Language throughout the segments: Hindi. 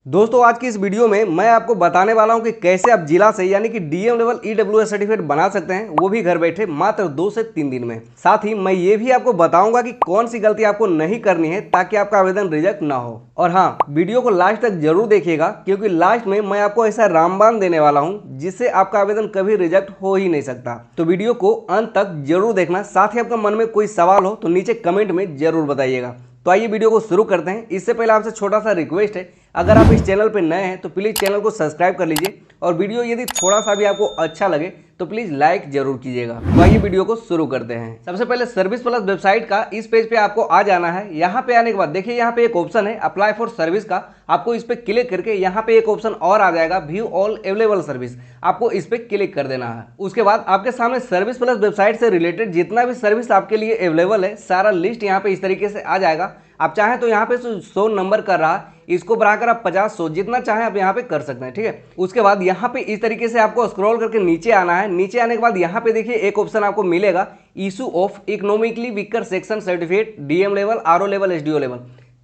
दोस्तों आज की इस वीडियो में मैं आपको बताने वाला हूं कि कैसे आप जिला से यानी कि डीएम लेवल ईडब्ल्यूएस सर्टिफिकेट बना सकते हैं, वो भी घर बैठे मात्र 2 से 3 दिन में। साथ ही मैं ये भी आपको बताऊंगा कि कौन सी गलती आपको नहीं करनी है ताकि आपका आवेदन रिजेक्ट ना हो। और हाँ, वीडियो को लास्ट तक जरूर देखिएगा क्योंकि लास्ट में मैं आपको ऐसा रामबाण देने वाला हूँ जिससे आपका आवेदन कभी रिजेक्ट हो ही नहीं सकता। तो वीडियो को अंत तक जरूर देखना। साथ ही आपका मन में कोई सवाल हो तो नीचे कमेंट में जरूर बताइएगा। तो आइए वीडियो को शुरू करते हैं। इससे पहले आपसे छोटा सा रिक्वेस्ट है, अगर आप इस चैनल पर नए हैं तो प्लीज़ चैनल को सब्सक्राइब कर लीजिए और वीडियो यदि थोड़ा सा भी आपको अच्छा लगे तो प्लीज़ लाइक जरूर कीजिएगा। तो आइए वीडियो को शुरू करते हैं। सबसे पहले सर्विस प्लस वेबसाइट का इस पेज पे आपको आ जाना है। यहाँ पे आने के बाद देखिए यहाँ पे एक ऑप्शन है अप्लाई फॉर सर्विस का, आपको इस पर क्लिक करके यहाँ पे एक ऑप्शन और आ जाएगा व्यू ऑल अवेलेबल सर्विस, आपको इस पर क्लिक कर देना है। उसके बाद आपके सामने सर्विस प्लस वेबसाइट से रिलेटेड जितना भी सर्विस आपके लिए अवेलेबल है सारा लिस्ट यहाँ पे इस तरीके से आ जाएगा। आप चाहें तो यहाँ पे 100 नंबर कर रहा है, इसको बढ़ाकर आप 50 100 जितना चाहें आप यहाँ पे कर सकते हैं, ठीक है। उसके बाद यहाँ पे इस तरीके से आपको स्क्रॉल करके नीचे आना है। नीचे आने के बाद यहाँ पे देखिए एक ऑप्शन आपको मिलेगा issue of economically weaker section certificate DM level, RO level, SDO level,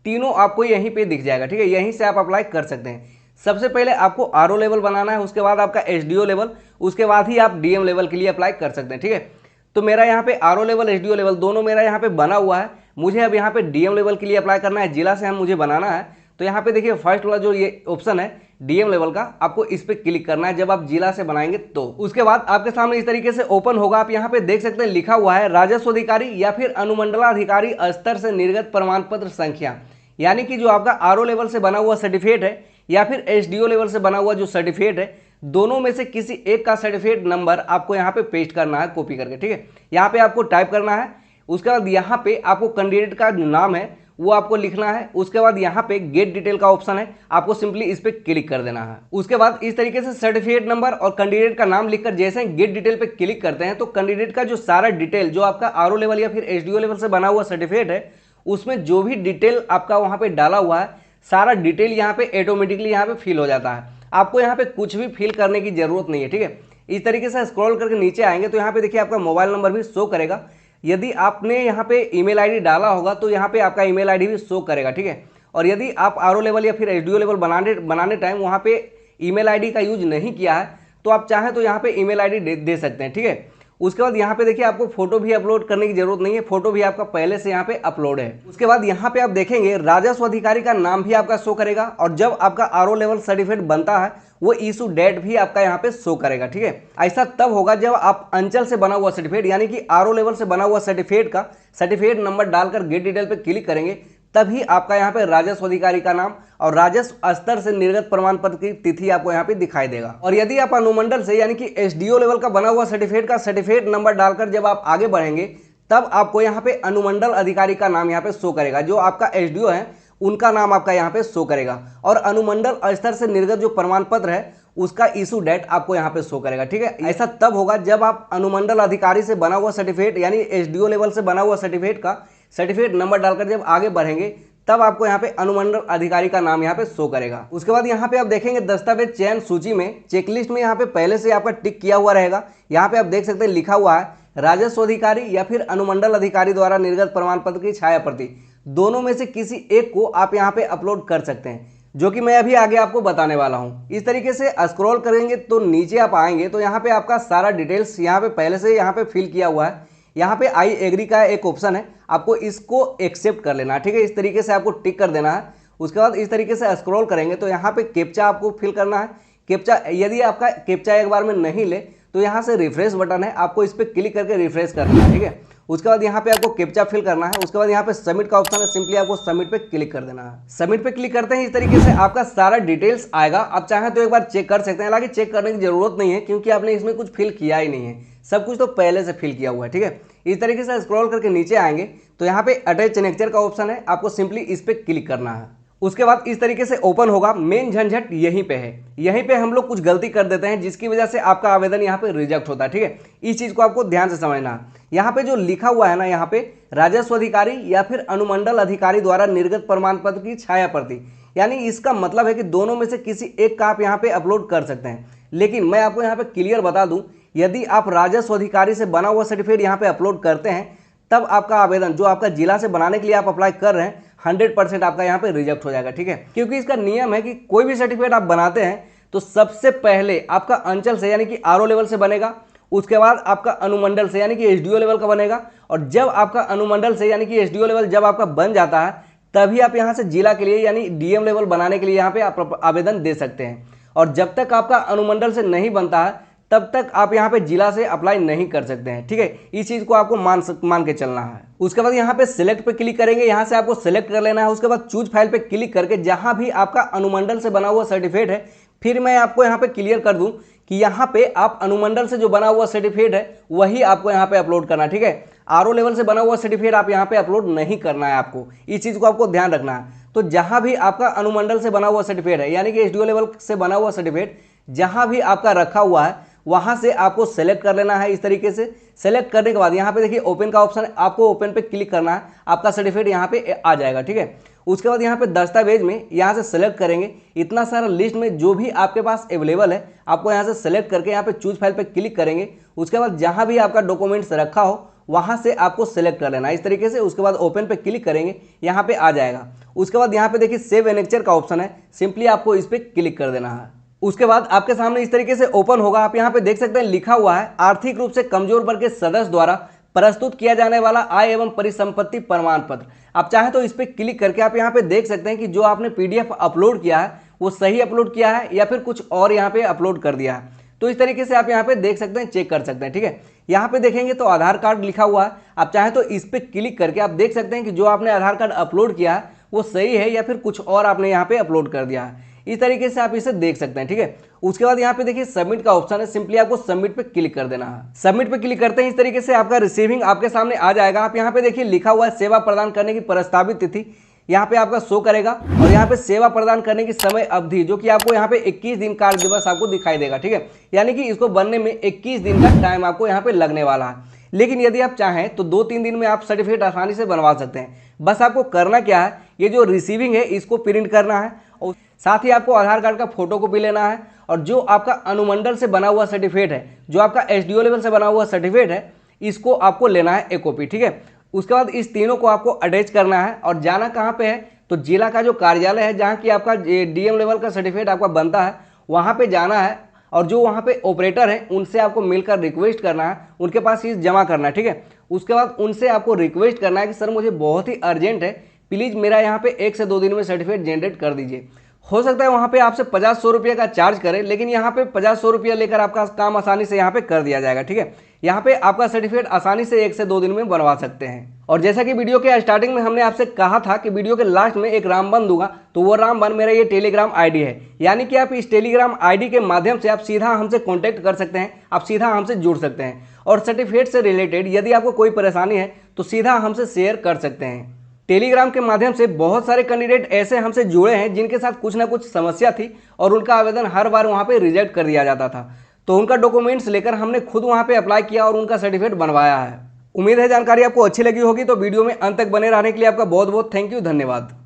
तीनों आपको यहीं पे दिख जाएगा, ठीक है। यहीं से आप अप्लाई कर सकते हैं। सबसे पहले आपको आरओ लेवल बनाना है, उसके बाद आपका एसडीओ लेवल, उसके बाद ही आप डीएम लेवल के लिए अप्लाई कर सकते हैं, ठीक है। तो मेरा यहाँ पे आरओ लेवल, एसडीओ लेवल दोनों मेरा यहाँ पे बना हुआ है। मुझे अब यहाँ पे डीएम लेवल के लिए अप्लाई करना है, जिला से हम मुझे बनाना है। तो यहाँ पे देखिए फर्स्ट वाला जो ये ऑप्शन है डीएम लेवल का, आपको इस पे क्लिक करना है जब आप जिला से बनाएंगे तो। उसके बाद आपके सामने इस तरीके से ओपन होगा। आप यहाँ पे देख सकते हैं लिखा हुआ है राजस्व अधिकारी या फिर अनुमंडलाधिकारी स्तर से निर्गत प्रमाण पत्र संख्या, यानी कि जो आपका आरओ लेवल से बना हुआ सर्टिफिकेट है या फिर एसडीओ लेवल से बना हुआ जो सर्टिफिकेट है, दोनों में से किसी एक का सर्टिफिकेट नंबर आपको यहाँ पे पेस्ट करना है कॉपी करके, ठीक है। यहाँ पे आपको टाइप करना है। उसके बाद यहाँ पे आपको कैंडिडेट का जो नाम है वो आपको लिखना है। उसके बाद यहाँ पे गेट डिटेल का ऑप्शन है, आपको सिंपली इस पे क्लिक कर देना है। उसके बाद इस तरीके से सर्टिफिकेट नंबर और कैंडिडेट का नाम लिखकर जैसे ही गेट डिटेल पे क्लिक करते हैं तो कैंडिडेट का जो सारा डिटेल जो आपका आरओ लेवल या फिर एसडीओ लेवल से बना हुआ सर्टिफिकेट है उसमें जो भी डिटेल आपका वहाँ पे डाला हुआ है सारा डिटेल यहाँ पे ऑटोमेटिकली यहाँ पे फिल हो जाता है। आपको यहाँ पे कुछ भी फिल करने की जरूरत नहीं है, ठीक है। इस तरीके से स्क्रॉल करके नीचे आएंगे तो यहाँ पे देखिए आपका मोबाइल नंबर भी शो करेगा। यदि आपने यहाँ पे ईमेल आईडी डाला होगा तो यहाँ पे आपका ईमेल आईडी भी शो करेगा, ठीक है। और यदि आप आरओ लेवल या फिर एसडीओ लेवल बनाने टाइम वहाँ पे ईमेल आईडी का यूज नहीं किया है तो आप चाहें तो यहाँ पे ईमेल आईडी दे सकते हैं, ठीक है। उसके बाद यहाँ पे देखिए आपको फोटो भी अपलोड करने की जरूरत नहीं है, फोटो भी आपका पहले से यहाँ पे अपलोड है। उसके बाद यहाँ पे आप देखेंगे राजस्व अधिकारी का नाम भी आपका शो करेगा और जब आपका आरओ लेवल सर्टिफिकेट बनता है वो इशू डेट भी आपका यहाँ पे शो करेगा, ठीक है। ऐसा तब होगा जब आप अंचल से बना हुआ सर्टिफिकेट यानी कि आरओ लेवल से बना हुआ सर्टिफिकेट का सर्टिफिकेट नंबर डालकर गेट डिटेल पे क्लिक करेंगे, तभी आपका यहाँ पे राजस्व अधिकारी का नाम और राजस्व स्तर से निर्गत प्रमाण पत्र की तिथि आपको यहाँ पे दिखाई देगा। और यदि आप अनुमंडल से यानी कि एसडीओ लेवल का बना हुआ सर्टिफिकेट का सर्टिफिकेट नंबर डालकर जब आप आगे बढ़ेंगे तब आपको यहाँ पे अनुमंडल अधिकारी का नाम यहाँ पे शो करेगा। जो आपका एसडीओ है उनका नाम आपका यहाँ पे शो करेगा और अनुमंडल स्तर से निर्गत जो प्रमाण पत्र है उसका इशू डेट आपको यहाँ पे शो करेगा, ठीक है। ऐसा तब होगा जब आप अनुमंडल अधिकारी से बना हुआ सर्टिफिकेट यानी एसडीओ लेवल से बना हुआ सर्टिफिकेट का सर्टिफिकेट नंबर डालकर जब आगे बढ़ेंगे तब आपको यहाँ पे अनुमंडल अधिकारी का नाम यहाँ पे शो करेगा। उसके बाद यहाँ पे आप देखेंगे दस्तावेज चयन सूची में चेकलिस्ट में यहाँ पे पहले से आपका टिक किया हुआ रहेगा। यहाँ पे आप देख सकते हैं लिखा हुआ है राजस्व अधिकारी या फिर अनुमंडल अधिकारी द्वारा निर्गत प्रमाण पत्र की छाया प्रति, दोनों में से किसी एक को आप यहाँ पे अपलोड कर सकते हैं, जो कि मैं अभी आगे आपको बताने वाला हूँ। इस तरीके से स्क्रॉल करेंगे तो नीचे आप आएंगे तो यहाँ पे आपका सारा डिटेल्स यहाँ पे पहले से यहाँ पे फिल किया हुआ है। यहाँ पे आई एग्री का एक ऑप्शन है, आपको इसको एक्सेप्ट कर लेना है, ठीक है। इस तरीके से आपको टिक कर देना है। उसके बाद इस तरीके से स्क्रॉल करेंगे तो यहाँ पे कैप्चा आपको फिल करना है। कैप्चा यदि आपका कैप्चा एक बार में नहीं ले तो यहाँ से रिफ्रेश बटन है, आपको इस पर क्लिक करके रिफ्रेश करना है, ठीक है। उसके बाद यहाँ पे आपको कैप्चा फिल करना है। उसके बाद यहाँ पे सबमिट का ऑप्शन है, सिंपली आपको सबमिट पे क्लिक कर देना है। सबमिट पे क्लिक करते हैं इस तरीके से आपका सारा डिटेल्स आएगा। आप चाहें तो एक बार चेक कर सकते हैं, हालांकि चेक करने की जरूरत नहीं है क्योंकि आपने इसमें कुछ फिल किया ही नहीं है, सब कुछ तो पहले से फिल किया हुआ है, ठीक है। इस तरीके से स्क्रॉल करके नीचे आएंगे तो यहाँ पे अटैच सिग्नेचर का ऑप्शन है, आपको सिंपली इस पे क्लिक करना है। उसके बाद इस तरीके से ओपन होगा। मेन झंझट यहीं पे है, यहीं पे हम लोग कुछ गलती कर देते हैं जिसकी वजह से आपका आवेदन यहाँ पे रिजेक्ट होता है, ठीक है। इस चीज को आपको ध्यान से समझना है। यहाँ पे जो लिखा हुआ है ना, यहाँ पे राजस्व अधिकारी या फिर अनुमंडल अधिकारी द्वारा निर्गत प्रमाण पत्र की छाया प्रति, यानी इसका मतलब है कि दोनों में से किसी एक का आप यहाँ पे अपलोड कर सकते हैं। लेकिन मैं आपको यहाँ पे क्लियर बता दूं, यदि आप राजस्व अधिकारी से बना हुआ सर्टिफिकेट यहाँ पे अपलोड करते हैं तब आपका आवेदन जो आपका जिला से बनाने के लिए आप अप्लाई कर रहे हैं 100% आपका यहाँ पे रिजेक्ट हो जाएगा। ठीक है, क्योंकि इसका नियम है कि कोई भी सर्टिफिकेट आप बनाते हैं तो सबसे पहले आपका अंचल से यानी कि आरओ लेवल से बनेगा, उसके बाद आपका अनुमंडल से यानी कि एसडीओ लेवल का बनेगा, और जब आपका अनुमंडल से यानी कि एसडीओ लेवल जब आपका बन जाता है तभी आप यहाँ से जिला के लिए यानी डीएम लेवल बनाने के लिए यहाँ पे आप आवेदन दे सकते हैं। और जब तक आपका अनुमंडल से नहीं बनता है तब तक आप यहाँ पे जिला से अप्लाई नहीं कर सकते हैं। ठीक है, इस चीज़ को आपको मान के चलना है। उसके बाद यहाँ पे सिलेक्ट पे क्लिक करेंगे, यहाँ से आपको सिलेक्ट कर लेना है। उसके बाद चूज फाइल पे क्लिक करके जहाँ भी आपका अनुमंडल से बना हुआ सर्टिफिकेट है, फिर मैं आपको यहाँ पे क्लियर कर दूँ कि यहाँ पे आप अनुमंडल से जो बना हुआ सर्टिफिकेट है वही आपको यहाँ पे अपलोड करना है। ठीक है, आरओ लेवल से बना हुआ सर्टिफिकेट आप यहाँ पे अपलोड नहीं करना है, आपको इस चीज़ को आपको ध्यान रखना है। तो जहाँ भी आपका अनुमंडल से बना हुआ सर्टिफिकेट है यानी कि एसडीओ लेवल से बना हुआ सर्टिफिकेट जहाँ भी आपका रखा हुआ है वहाँ से आपको सेलेक्ट कर लेना है। इस तरीके से सेलेक्ट करने के बाद यहाँ पे देखिए ओपन का ऑप्शन है, आपको ओपन पे क्लिक करना है, आपका सर्टिफिकेट यहाँ पे आ जाएगा। ठीक है, उसके बाद यहाँ पे दस्तावेज में यहाँ से सेलेक्ट करेंगे, इतना सारा लिस्ट में जो भी आपके पास अवेलेबल है आपको यहाँ से सेलेक्ट करके यहाँ पे चूज फाइल पे क्लिक करेंगे। उसके बाद जहाँ भी आपका डॉक्यूमेंट्स रखा हो वहाँ से आपको सेलेक्ट कर लेना है इस तरीके से। उसके बाद ओपन पे क्लिक करेंगे, यहाँ पे आ जाएगा। उसके बाद यहाँ पे देखिए सेव एनेक्चर का ऑप्शन है, सिंपली आपको इस पर क्लिक कर देना है। उसके बाद आपके सामने इस तरीके से ओपन होगा। आप यहाँ पे देख सकते हैं लिखा हुआ है आर्थिक रूप से कमजोर वर्ग के सदस्य द्वारा प्रस्तुत किया जाने वाला आय एवं परिसंपत्ति प्रमाण पत्र। आप चाहें तो इस पर क्लिक करके आप यहाँ पे देख सकते हैं कि जो आपने पीडीएफ अपलोड किया है वो सही अपलोड किया है या फिर कुछ और यहाँ पे अपलोड कर दिया है। तो इस तरीके से आप यहाँ पे देख सकते हैं, चेक कर सकते हैं। ठीक है, यहाँ पे देखेंगे तो आधार कार्ड लिखा हुआ है, आप चाहें तो इस पर क्लिक करके आप देख सकते हैं कि जो आपने आधार कार्ड अपलोड किया है वो सही है या फिर कुछ और आपने यहाँ पे अपलोड कर दिया है। इस तरीके से आप इसे देख सकते हैं। ठीक है, उसके बाद यहाँ पे देखिए सबमिट का ऑप्शन है, सिंपली आपको सबमिट पे क्लिक कर देना है। सबमिट पे क्लिक करते हैं इस तरीके से आपका रिसीविंग आपके सामने आ जाएगा। आप यहाँ पे देखिए लिखा हुआ है सेवा प्रदान करने की प्रस्तावित तिथि, यहाँ पे आपका शो करेगा, और यहाँ पे सेवा प्रदान करने की समय अवधि जो कि आपको यहाँ पे 21 दिन कार्य दिवस आपको दिखाई देगा। ठीक है, यानी कि इसको बनने में 21 दिन का टाइम आपको यहाँ पे लगने वाला है। लेकिन यदि आप चाहें तो 2-3 दिन में आप सर्टिफिकेट आसानी से बनवा सकते हैं। बस आपको करना क्या है, ये जो रिसीविंग है इसको प्रिंट करना है और साथ ही आपको आधार कार्ड का फोटो कॉपी लेना है, और जो आपका अनुमंडल से बना हुआ सर्टिफिकेट है, जो आपका एसडीओ लेवल से बना हुआ सर्टिफिकेट है, इसको आपको लेना है एक कॉपी। ठीक है, उसके बाद इस तीनों को आपको अटैच करना है और जाना कहाँ पे है, तो जिला का जो कार्यालय है जहाँ की आपका डीएम लेवल का सर्टिफिकेट आपका बनता है वहाँ पे जाना है, और जो वहाँ पे ऑपरेटर हैं उनसे आपको मिलकर रिक्वेस्ट करना है, उनके पास चीज़ जमा करना है। ठीक है, उसके बाद उनसे आपको रिक्वेस्ट करना है कि सर मुझे बहुत ही अर्जेंट है, प्लीज़ मेरा यहाँ पे 1 से 2 दिन में सर्टिफिकेट जनरेट कर दीजिए। हो सकता है वहाँ पे आपसे 50-100 रुपये का चार्ज करें, लेकिन यहाँ पे 50-100 रुपया लेकर आपका काम आसानी से यहाँ पे कर दिया जाएगा। ठीक है, यहाँ पे आपका सर्टिफिकेट आसानी से 1 से 2 दिन में बनवा सकते हैं। और जैसा कि वीडियो के स्टार्टिंग में हमने आपसे कहा था कि वीडियो के लास्ट में एक रामबन दूंगा, तो वो रामबन मेरा ये टेलीग्राम आईडी है, यानी कि आप इस टेलीग्राम आईडी के माध्यम से आप सीधा हमसे कॉन्टैक्ट कर सकते हैं, आप सीधा हमसे जुड़ सकते हैं, और सर्टिफिकेट से रिलेटेड यदि आपको कोई परेशानी है तो सीधा हमसे शेयर कर सकते हैं। टेलीग्राम के माध्यम से बहुत सारे कैंडिडेट ऐसे हमसे जुड़े हैं जिनके साथ कुछ ना कुछ समस्या थी और उनका आवेदन हर बार वहाँ पे रिजेक्ट कर दिया जाता था, तो उनका डॉक्यूमेंट्स लेकर हमने खुद वहाँ पे अप्लाई किया और उनका सर्टिफिकेट बनवाया है। उम्मीद है जानकारी आपको अच्छी लगी होगी, तो वीडियो में अंत तक बने रहने के लिए आपका बहुत बहुत थैंक यू, धन्यवाद।